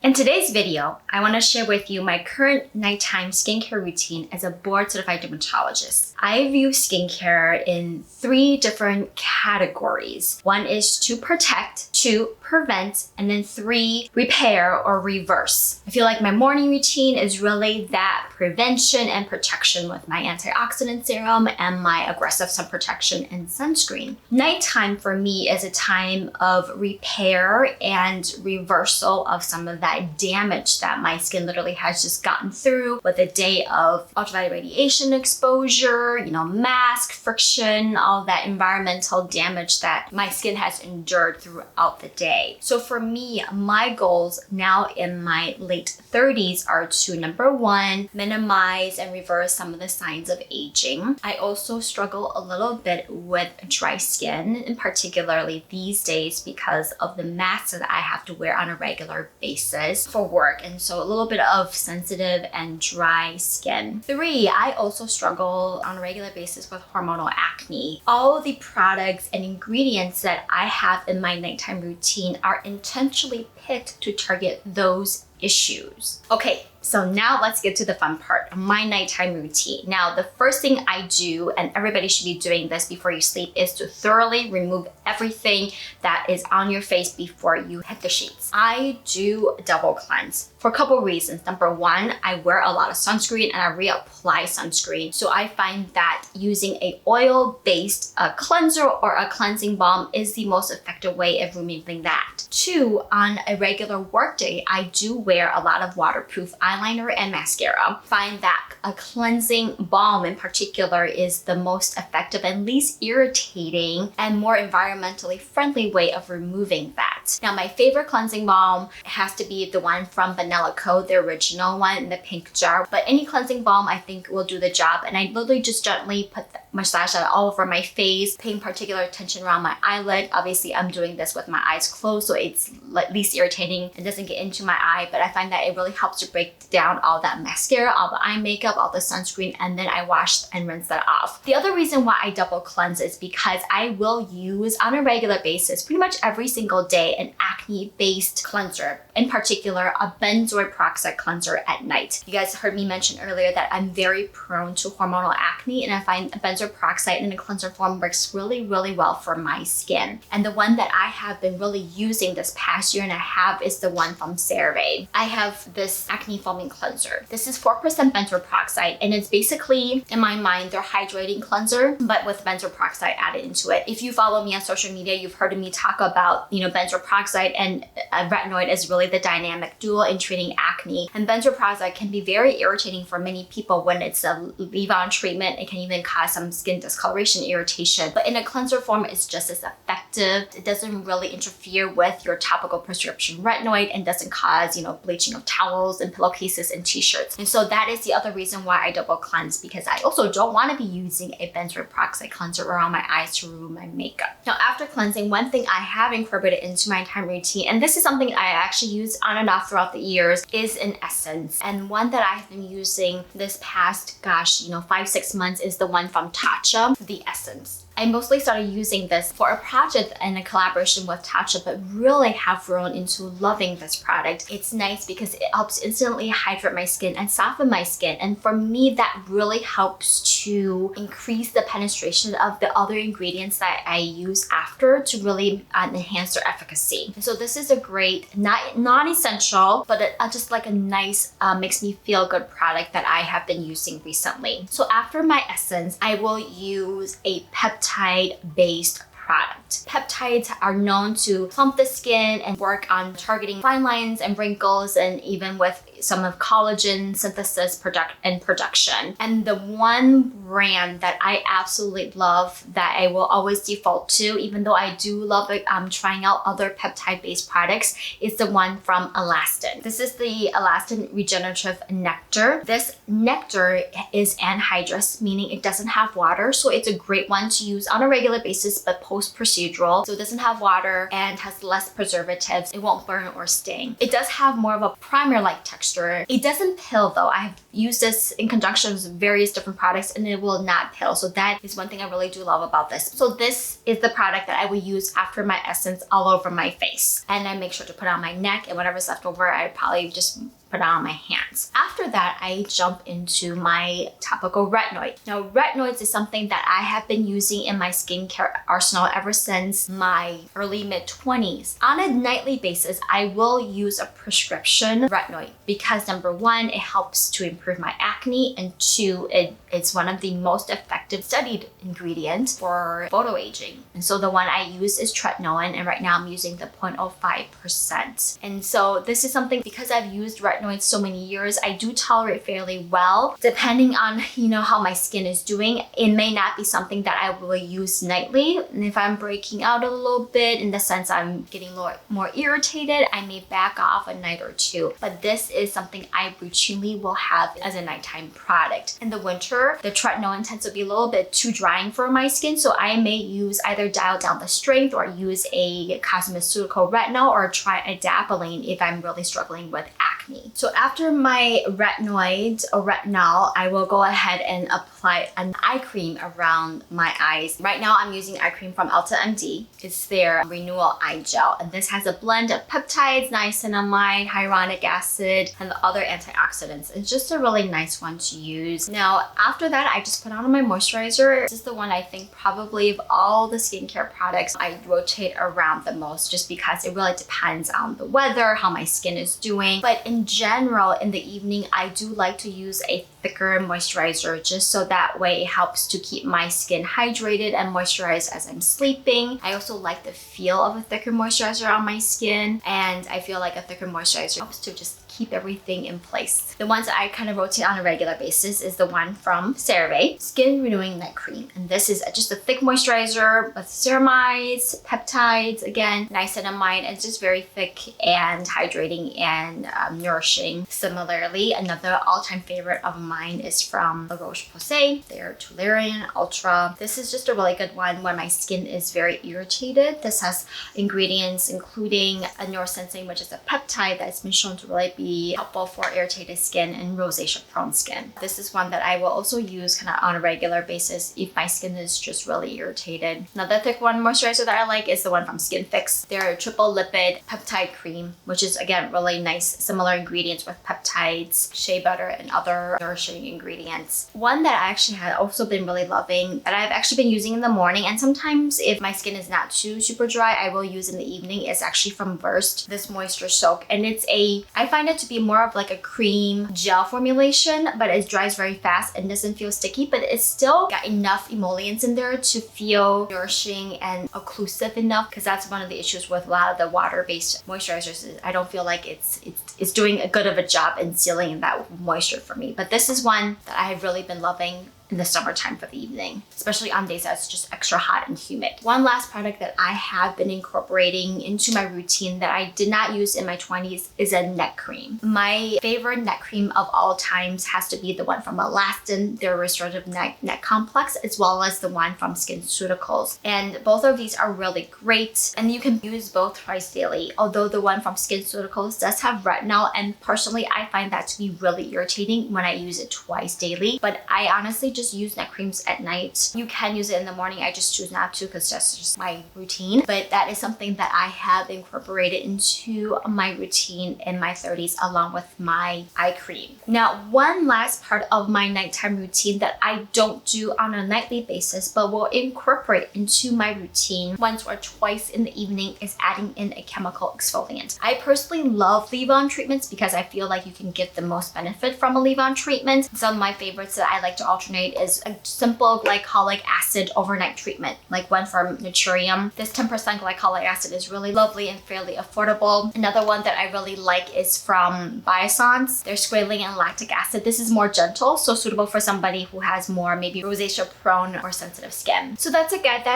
In today's video, I want to share with you my current nighttime skincare routine as a board-certified dermatologist. I view skincare in 3 different categories. 1 is to protect, 2, prevent, and then 3, repair or reverse. I feel like my morning routine is really that prevention and protection with my antioxidant serum and my aggressive sun protection and sunscreen. Nighttime for me is a time of repair and reversal of some of that damage that my skin literally has just gotten through with a day of ultraviolet radiation exposure, mask, friction, all that environmental damage that my skin has endured throughout the day. So for me, my goals now in my late 30s are to, number 1, minimize and reverse some of the signs of aging. I also struggle a little bit with dry skin, and particularly these days because of the masks that I have to wear on a regular basis for work, and so a little bit of sensitive and dry skin. 3, I also struggle on a regular basis with hormonal acne. All the products and ingredients that I have in my nighttime routine are intentionally picked to target those issues. Okay, so now let's get to the fun part, my nighttime routine. Now, the first thing I do, and everybody should be doing this before you sleep, is to thoroughly remove everything that is on your face before you hit the sheets. I do double cleanse for a couple reasons. Number 1, I wear a lot of sunscreen and I reapply sunscreen. So I find that using a oil-based cleanser or a cleansing balm is the most effective way of removing that. 2, on a regular workday, I do wear a lot of waterproof eyeliner and mascara. Find that a cleansing balm in particular is the most effective and least irritating and more environmentally friendly way of removing that. Now, my favorite cleansing balm has to be the one from Vanilla Co, the original one in the pink jar, but any cleansing balm I think will do the job, and I literally just gently massage that all over my face, paying particular attention around my eyelid. Obviously, I'm doing this with my eyes closed, so it's least irritating and doesn't get into my eye, but I find that it really helps to break down all that mascara, all the eye makeup, all the sunscreen, and then I wash and rinse that off. The other reason why I double cleanse is because I will use on a regular basis, pretty much every single day, an acne-based cleanser, in particular a benzoyl peroxide cleanser at night. You guys heard me mention earlier that I'm very prone to hormonal acne, and I find benzoyl peroxide in a cleanser form works really, really well for my skin. And the one that I have been really using this past year and a half is the one from CeraVe. I have this acne foaming cleanser. This is 4% benzoyl peroxide, and it's basically, in my mind, their hydrating cleanser, but with benzoyl peroxide added into it. If you follow me on social media, you've heard me talk about, benzoyl peroxide and retinoid is really the dynamic duo in treating acne. And benzoyl peroxide can be very irritating for many people when it's a leave-on treatment. It can even cause some skin discoloration, irritation. But in a cleanser form, it's just as effective. It doesn't really interfere with your topical prescription retinoid and doesn't cause, bleaching of towels and pillowcases and t-shirts. And so that is the other reason why I double cleanse, because I also don't want to be using a benzoyl peroxide cleanser around my eyes to remove my makeup. Now, after cleansing, one thing I have incorporated into my nighttime routine, and this is something I actually used on and off throughout the years, is an essence. And one that I've been using this past, 5-6 months is the one from Tatcha, the Essence. I mostly started using this for a project and a collaboration with Tatcha, but really have grown into loving this product. It's nice because it helps instantly hydrate my skin and soften my skin. And for me, that really helps to increase the penetration of the other ingredients that I use after to really enhance their efficacy. And so this is a great, non-essential, but just like a nice, makes me feel good product that I have been using recently. So after my essence, I will use a peptide-based product. Peptides are known to plump the skin and work on targeting fine lines and wrinkles, and even with some of collagen synthesis and production. And the one brand that I absolutely love that I will always default to, even though I do love it, trying out other peptide-based products, is the one from Elastin. This is the Elastin Regenerative Nectar. This nectar is anhydrous, meaning it doesn't have water, so it's a great one to use on a regular basis, but post-procedural. So it doesn't have water and has less preservatives. It won't burn or sting. It does have more of a primer-like texture Drugstore. It doesn't pill though. I've used this in conjunction with various different products and it will not pill. So that is one thing I really do love about this. So this is the product that I will use after my essence all over my face. And I make sure to put it on my neck, and whatever's left over, I probably just put it on my hands. After that, I jump into my topical retinoid. Now, retinoids is something that I have been using in my skincare arsenal ever since my early mid-20s. On a nightly basis, I will use a prescription retinoid because number one, it helps to improve my acne, and two, it's one of the most effective studied ingredients for photoaging. And so the one I use is Tretinoin, and right now I'm using the 0.05%. And so this is something, because I've used retinoids so many years, I do tolerate fairly well. Depending on, how my skin is doing, it may not be something that I will use nightly. And if I'm breaking out a little bit, in the sense I'm getting more irritated, I may back off a night or two. But this is something I routinely will have as a nighttime product. In the winter, the Tretinoin tends to be a little bit too drying for my skin, so I may use either dial down the strength or use a cosmeceutical retinol or try adapalene if I'm really struggling with acne. So after my retinoid or retinol, I will go ahead and apply an eye cream around my eyes. Right now I'm using eye cream from Ulta MD. It's their Renewal Eye Gel, and this has a blend of peptides, niacinamide, hyaluronic acid, and the other antioxidants. It's just a really nice one to use. Now after that, I just put on my moisturizer. This is the one I think probably of all the skincare products I rotate around the most, just because it really depends on the weather, how my skin is doing. But in general, in the evening, I do like to use a thicker moisturizer just so that way it helps to keep my skin hydrated and moisturized as I'm sleeping. I also like the feel of a thicker moisturizer on my skin, and I feel like a thicker moisturizer helps to just keep everything in place. The ones that I kind of rotate on a regular basis is the one from CeraVe Skin Renewing Night Cream. And this is just a thick moisturizer with ceramides, peptides, again, niacinamide, and it's just very thick and hydrating and nourishing. Similarly, another all-time favorite of mine is from La Roche-Posay, their Toleriane Ultra. This is just a really good one when my skin is very irritated. This has ingredients including a neurosensing, which is a peptide that's been shown to really be helpful for irritated skin and rosacea prone skin. This is one that I will also use kind of on a regular basis if my skin is just really irritated. Another thick one moisturizer that I like is the one from Skin Fix. Their triple lipid peptide cream, which is again really nice, similar ingredients with peptides, shea butter, and other nourishing ingredients. One that I actually had also been really loving that I've actually been using in the morning, and sometimes if my skin is not too super dry, I will use in the evening, is actually from Burst, this Moisture Soak. And I find it to be more of like a cream gel formulation, but it dries very fast and doesn't feel sticky, but it's still got enough emollients in there to feel nourishing and occlusive enough, because that's one of the issues with a lot of the water-based moisturizers. I don't feel like it's doing a good of a job in sealing that moisture for me. But this is one that I have really been loving in the summertime for the evening, especially on days that's just extra hot and humid. One last product that I have been incorporating into my routine that I did not use in my 20s is a neck cream. My favorite neck cream of all times has to be the one from Alastin, their restorative neck complex, as well as the one from SkinCeuticals. And both of these are really great, and you can use both twice daily, although the one from SkinCeuticals does have retinol, and personally I find that to be really irritating when I use it twice daily. But I honestly just use neck creams at night. You can use it in the morning. I just choose not to because that's just my routine. But that is something that I have incorporated into my routine in my 30s along with my eye cream. Now, one last part of my nighttime routine that I don't do on a nightly basis but will incorporate into my routine once or twice in the evening is adding in a chemical exfoliant. I personally love leave-on treatments because I feel like you can get the most benefit from a leave-on treatment. Some of my favorites that I like to alternate is a simple glycolic acid overnight treatment, like one from Naturium. This 10% glycolic acid is really lovely and fairly affordable. Another one that I really like is from Biossance, their squalane and lactic acid. This is more gentle, so suitable for somebody who has more maybe rosacea prone or sensitive skin. So that's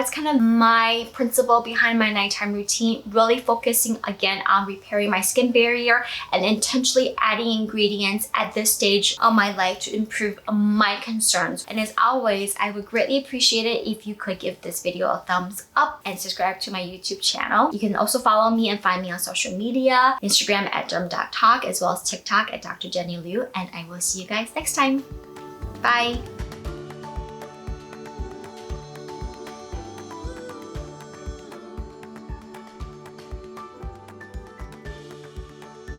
kind of my principle behind my nighttime routine, really focusing again on repairing my skin barrier and intentionally adding ingredients at this stage of my life to improve my concerns episodes. And as always, I would greatly appreciate it if you could give this video a thumbs up and subscribe to my YouTube channel. You can also follow me and find me on social media, Instagram at derm.talk, as well as TikTok at Dr. Jenny Liu. And I will see you guys next time. Bye!